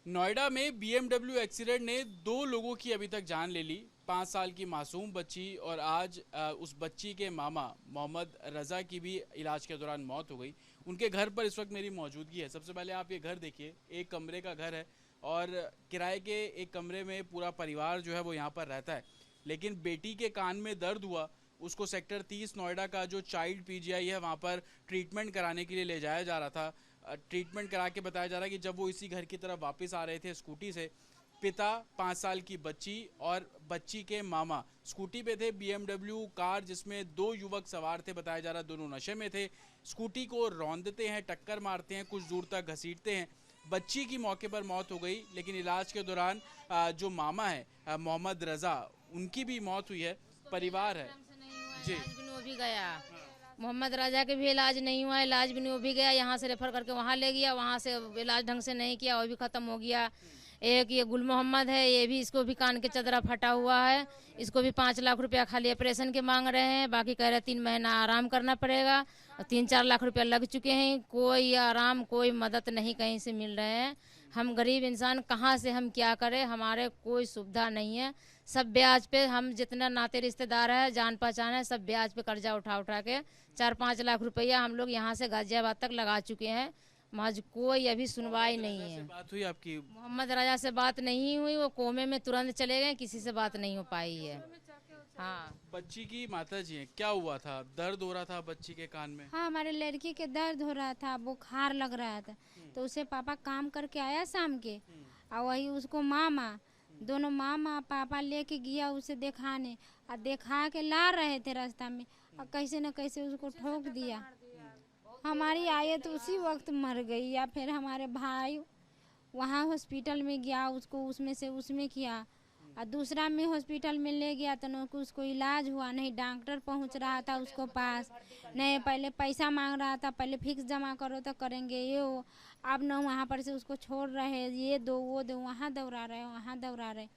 नोएडा में BMW accident ने 2 लोगों की अभी तक जान ले ली। 5 साल की मासूम बच्ची और आज उस बच्ची के मामा मोहम्मद रजा की भी इलाज के दौरान मौत हो गई। उनके घर पर इस वक्त मेरी मौजूदगी है। सबसे पहले आप ये घर देखिए, एक कमरे का घर है और किराए के एक कमरे में पूरा परिवार जो है वो यहाँ पर रहता है। लेकिन बेटी के कान में दर्द हुआ, उसको सेक्टर 30 नोएडा का जो चाइल्ड पीजीआई है वहाँ पर ट्रीटमेंट कराने के लिए ले जाया जा रहा था। ट्रीटमेंट करा के बताया जा रहा है कि जब वो इसी घर की तरफ वापस आ रहे थे स्कूटी से, पिता, 5 साल की बच्ची और बच्ची के मामा स्कूटी पे थे। बीएमडब्ल्यू कार जिसमें 2 युवक सवार थे, बताया जा रहा है दोनों नशे में थे। स्कूटी को रौंदते हैं, टक्कर मारते हैं, कुछ दूर तक घसीटते हैं। बच्ची की मौके पर मौत हो गई, लेकिन इलाज के दौरान जो मामा है मोहम्मद रजा, उनकी भी मौत हुई है। परिवार है जी, वो भी गया। मोहम्मद राजा के भी इलाज नहीं हुआ, इलाज भी नहीं, वो भी गया। यहाँ से रेफर करके वहाँ ले गया, वहाँ से इलाज ढंग से नहीं किया, वो भी ख़त्म हो गया। एक ये गुल मोहम्मद है, ये भी, इसको भी कान के चदरा फटा हुआ है। इसको भी 5 लाख रुपया खाली ऑपरेशन के मांग रहे हैं, बाकी कह रहे 3 महीना आराम करना पड़ेगा। 3-4 लाख रुपया लग चुके हैं, कोई आराम, कोई मदद नहीं कहीं से मिल रहे हैं। हम गरीब इंसान कहाँ से हम क्या करें, हमारे कोई सुविधा नहीं है। सब ब्याज पे, हम जितना नाते रिश्तेदार है, जान पहचान है, सब ब्याज पे कर्जा उठा उठा के 4-5 लाख रुपया हम लोग यहाँ से गाजियाबाद तक लगा चुके हैं। मज कोई अभी सुनवाई नहीं है। बात हुई आपकी? मोहम्मद राजा से बात नहीं हुई, वो कोमे में तुरंत चले गए, किसी से बात नहीं हो पाई है। हाँ, बच्ची की माता जी हैं, क्या हुआ था? दर्द हो रहा था बच्ची के कान में? हाँ, हमारे लड़की के दर्द हो रहा था, बुखार लग रहा था, तो उसे पापा काम करके आया शाम के, और वही उसको मामा, दोनों मामा पापा लेके गया उसे दिखाने, और दिखा के ला रहे थे रास्ता में, और कैसे न कैसे उसको ठोक दिया। हमारी आये तो उसी वक्त मर गई। या फिर हमारे भाई वहाँ हॉस्पिटल में गया, उसको उसमें किया, और दूसरा में हॉस्पिटल में ले गया तो न उसको इलाज हुआ, नहीं डॉक्टर पहुँच रहा था उसको पास, नहीं पहले पैसा मांग रहा था, पहले फिक्स जमा करो तो करेंगे ये वो। अब न वहाँ पर से उसको छोड़ रहे, ये दो वो दो, वहाँ दौड़ा रहे वहाँ दौड़ा रहे।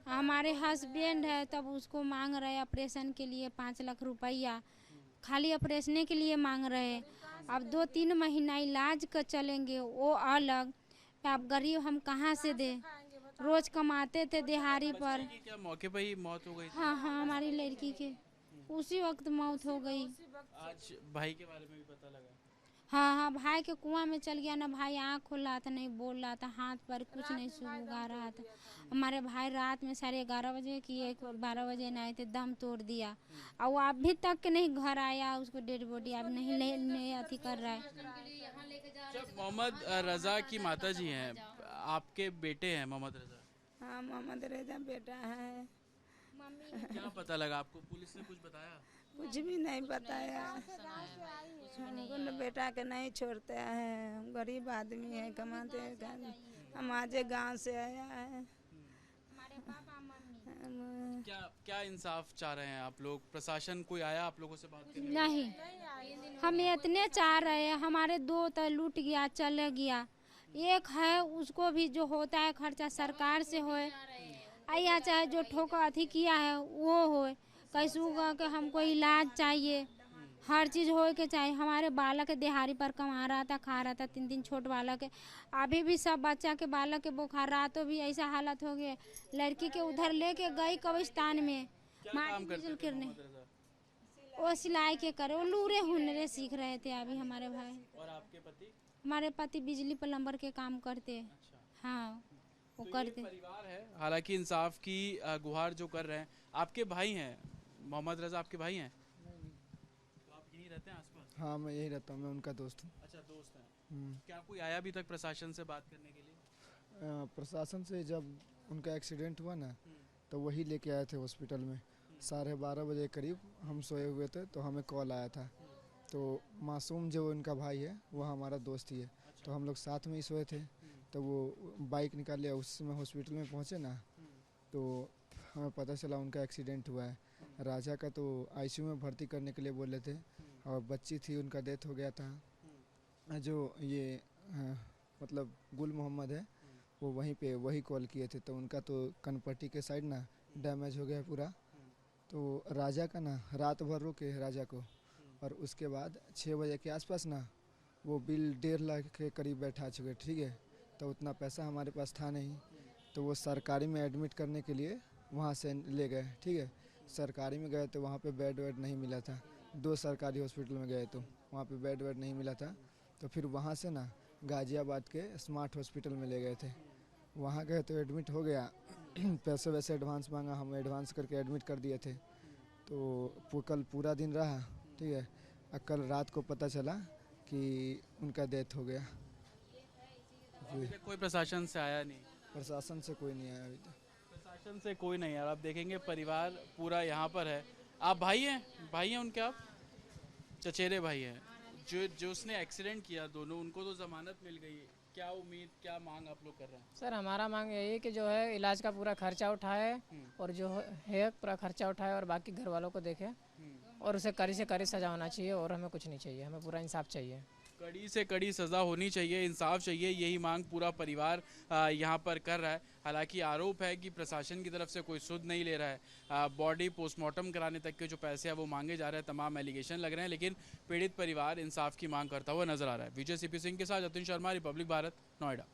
हमारे हस्बैंड है, तब उसको मांग रहे ऑपरेशन के लिए 5 लाख रुपया, खाली ऑपरेशन के लिए मांग रहे। अब 2-3 महीना इलाज का चलेंगे वो अलग, अब गरीब हम कहाँ से दे, रोज कमाते थे दिहाड़ी पर। क्या मौके पर ही मौत हो गई थी? हाँ हाँ, हमारी लड़की के उसी वक्त मौत हो गई। आज भाई के बारे में भी पता लगा? हाँ हाँ, भाई के कुआं में चल गया ना, भाई आँख खोल रहा था, नहीं बोल रहा था, हाथ पर कुछ नहीं सुगा रहा था। हमारे भाई रात में 11:30 बजे की 12 बजे नहीं थे, दम तोड़ दिया, और वो अभी तक के नहीं घर आया, उसको डेड बॉडी अब नहीं अथी कर रहा है। जब मोहम्मद रजा की माता जी हैं, आपके बेटे हैं मोहम्मद रजा, हाँ, मोहम्मद रजा बेटा है। क्या पता लगा आपको? पुलिस ने कुछ बताया? कुछ भी नहीं बताया, हमको न बेटा के नहीं छोड़ते हैं, गरीब आदमी है, कमाते हैं, हम आज गांव से आया है। क्या क्या इंसाफ चाह रहे हैं आप लोग? प्रशासन कोई आया आप लोगों से बात करने? नहीं, हम इतने चाह रहे हैं, हमारे 2 तो लूट गया, चले गया, एक है उसको भी जो होता है खर्चा सरकार से होए, या चाहे जो ठोकर अथी किया है वो होए, कैसू के हमको इलाज चाहिए, हर चीज़ हो के चाहिए। हमारे बालक के दिहाड़ी पर कमा रहा था, खा रहा था, 3 छोट बालक है, अभी भी सब बच्चा के बालक के बुखार, रातों भी ऐसा हालत हो गया। लड़की के उधर लेके गई कब्रिस्तान में, काम करते थे करने, मोहम्मद रजा? वो सिलाई के करे, वो लूरे हुनरे सीख रहे थे अभी हमारे भाई। और आपके पति? हमारे पति बिजली प्लम्बर के काम करते। अच्छा। हाँ, वो तो करते। ये परिवार है, हालांकि इंसाफ की गुहार जो कर रहे हैं। आपके भाई हैं मोहम्मद रजा, आपके भाई हैं? तो आप यहीं रहते हैं आसपास? हाँ, मैं यही रहता हूँ, मैं उनका दोस्त हूँ। अच्छा, दोस्त हैं। क्या कोई आया अभी तक प्रशासन से बात करने के लिए? प्रशासन से जब उनका एक्सीडेंट हुआ ना, तो वही लेके आए थे हॉस्पिटल में। 12:30 बजे करीब हम सोए हुए थे तो हमें कॉल आया था। तो मासूम जो उनका भाई है वो हमारा दोस्त ही है, तो हम लोग साथ में ही सोए थे। तो वो बाइक निकाल लिया, उस समय हॉस्पिटल में पहुँचे ना, तो हमें पता चला उनका एक्सीडेंट हुआ है। राजा का तो आईसीयू में भर्ती करने के लिए बोले थे, और बच्ची थी उनका डेथ हो गया था। जो ये मतलब गुल मोहम्मद है, वो वहीं पे वही कॉल किए थे, तो उनका तो कनपट्टी के साइड ना डैमेज हो गया है पूरा। तो राजा का ना रात भर रुके राजा को, और उसके बाद 6 बजे के आसपास ना वो बिल 1.5 लाख के करीब बैठा चुके, ठीक है। तो उतना पैसा हमारे पास था नहीं, तो वो सरकारी में एडमिट करने के लिए वहाँ से ले गए, ठीक है। सरकारी में गए तो वहाँ पे बेड वेड नहीं मिला था। 2 सरकारी हॉस्पिटल में गए तो वहाँ पे बेड वेड नहीं मिला था। तो फिर वहाँ से ना गाज़ियाबाद के स्मार्ट हॉस्पिटल में ले गए थे। वहाँ गए तो एडमिट हो गया। पैसे वैसे एडवांस मांगा, हम एडवांस करके एडमिट कर दिए थे। तो कल पूरा दिन रहा, ठीक है। कल रात को पता चला कि उनका डेथ हो गया। अभी तक कोई प्रशासन से आया नहीं? प्रशासन से कोई नहीं आया अभी तक। प्रशासन से कोई नहीं आया। आप देखेंगे परिवार पूरा यहाँ पर है। आप भाई हैं उनके? आप चचेरे भाई हैं। जो उसने एक्सीडेंट किया, दोनों, उनको तो जमानत मिल गई। क्या उम्मीद, क्या मांग आप लोग कर रहे हैं? सर हमारा मांग यही है कि जो है इलाज का पूरा खर्चा उठाए और जो है पूरा खर्चा उठाए और बाकी घर वालों को देखे और उसे कड़ी से कड़ी सजा होना चाहिए और हमें कुछ नहीं चाहिए, हमें पूरा इंसाफ चाहिए। कड़ी से कड़ी सज़ा होनी चाहिए, इंसाफ चाहिए, यही मांग पूरा परिवार यहाँ पर कर रहा है। हालांकि आरोप है कि प्रशासन की तरफ से कोई सुध नहीं ले रहा है। बॉडी पोस्टमार्टम कराने तक के जो पैसे हैं वो मांगे जा रहे हैं, तमाम एलिगेशन लग रहे हैं, लेकिन पीड़ित परिवार इंसाफ की मांग करता हुआ नजर आ रहा है। विजय सीपी सिंह के साथ जतिन शर्मा, रिपब्लिक भारत, नोएडा।